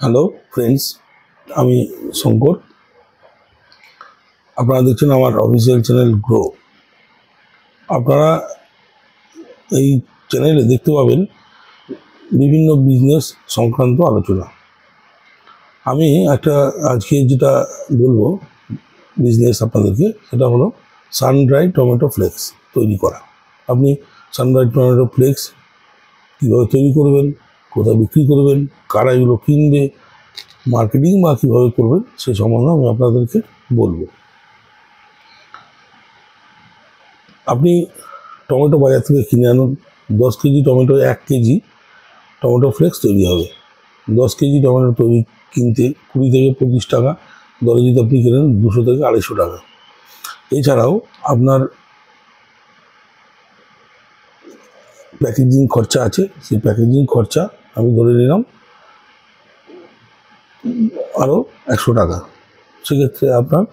Hello friends, আমি শঙ্কর। আপনারা দেখছেন আমার অফিসিয়াল চ্যানেল গ্রো। আপনারা এই চ্যানেলে দেখতে পাবেন বিভিন্ন বিজনেস সংক্রান্ত আলোচনা। আমি আজকে যেটা বলবো বিজনেস আপনাদেরকে, সেটা হলো সানড্রাই টমেটো ফ্লেক্স তৈরি করা। আপনি সানড্রাই টমেটো ফ্লেক্স কীভাবে তৈরি করবেন, কোথায় বিক্রি করবেন, কারা এগুলো কিনবে, মার্কেটিং বা কীভাবে করবেন সে সম্বন্ধে আমি আপনাদেরকে বলবো। আপনি টমেটো বাজার থেকে কিনে আনুন। 10 kg tomato 1 kg tomato flakes তৈরি হবে। 10 কেজি টমেটো তৈরি কিনতে 20 থেকে 25 টাকা, দরে যদি আপনি কেনেন 200 থেকে 250 টাকা। এছাড়াও আপনার প্যাকেজিং খরচা আছে, সেই প্যাকেজিং খরচা আমি ধরে নিলাম আরও 100 টাকা। সেক্ষেত্রে আপনার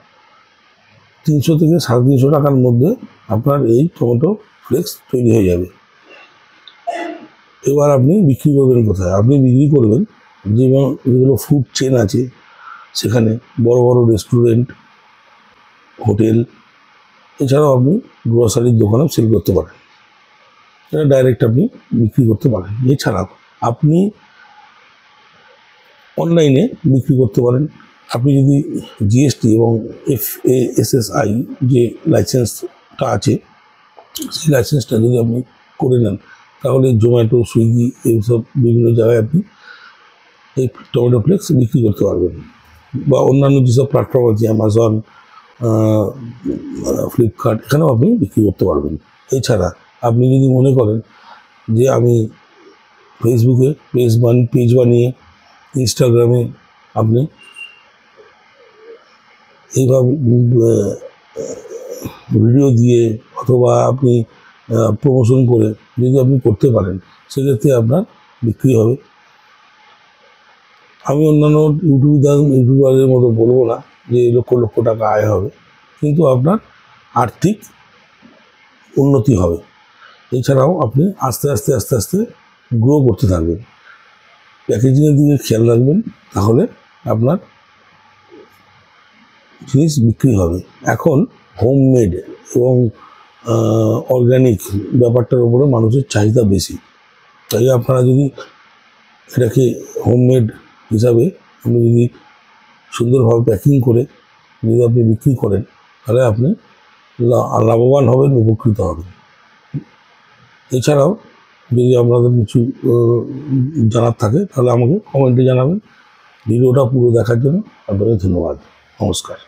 300 থেকে 350 টাকার মধ্যে আপনার এই টমেটো ফ্লেক্স তৈরি হয়ে যাবে। এবার আপনি বিক্রি করবেন কোথায়? আপনি বিক্রি করবেন যেগুলো ফুড চেন আছে, সেখানে বড় বড় রেস্টুরেন্ট, হোটেল, এছাড়াও আপনি গ্রোসারির দোকানেও সেল করতে পারেন। এটা ডাইরেক্ট আপনি বিক্রি করতে পারেন। এছাড়াও আপনি অনলাইনে বিক্রি করতে পারেন। আপনি যদি জিএসটি এবং FASSI যে লাইসেন্সটা আছে, সেই লাইসেন্সটা যদি আপনি করে নেন, তাহলে জোম্যাটো, সুইগি এইসব বিভিন্ন জায়গায় আপনি এই টমেটো ফ্লেক্স বিক্রি করতে পারবেন। বা অন্যান্য যেসব প্ল্যাটফর্ম আছে, অ্যামাজন, ফ্লিপকার্ট, এখানেও আপনি বিক্রি করতে পারবেন। এছাড়া আপনি যদি মনে করেন যে আমি ফেসবুকে পেজ বানিয়ে ইনস্টাগ্রামে আপনি এইভাবে ভিডিও দিয়ে অথবা আপনি প্রমোশন করে যদি আপনি করতে পারেন, সেক্ষেত্রে আপনার বিক্রি হবে। আমি অন্যান্য ইউটিউবারের মতো বলবো না যে লক্ষ লক্ষ টাকা আয় হবে, কিন্তু আপনার আর্থিক উন্নতি হবে। এছাড়াও আপনি আস্তে আস্তে গ্রো করতে থাকবেন। প্যাকেজিংয়ের দিকে খেয়াল রাখবেন, তাহলে আপনার জিনিস বিক্রি হবে। এখন হোমমেড এবং অর্গ্যানিক ব্যাপারটার উপরে মানুষের চাহিদা বেশি। তাই আপনারা যদি এটাকে হোমমেড হিসাবে আপনি যদি সুন্দরভাবে প্যাকিং করে যদি আপনি বিক্রি করেন, তাহলে আপনি লাভবান হবেন, উপকৃত হবেন। এছাড়াও যদি আপনাদের কিছু জানার থাকে, তাহলে আমাকে কমেন্টে জানাবেন। ভিডিওটা পুরো দেখার জন্য আপনাদের ধন্যবাদ। নমস্কার।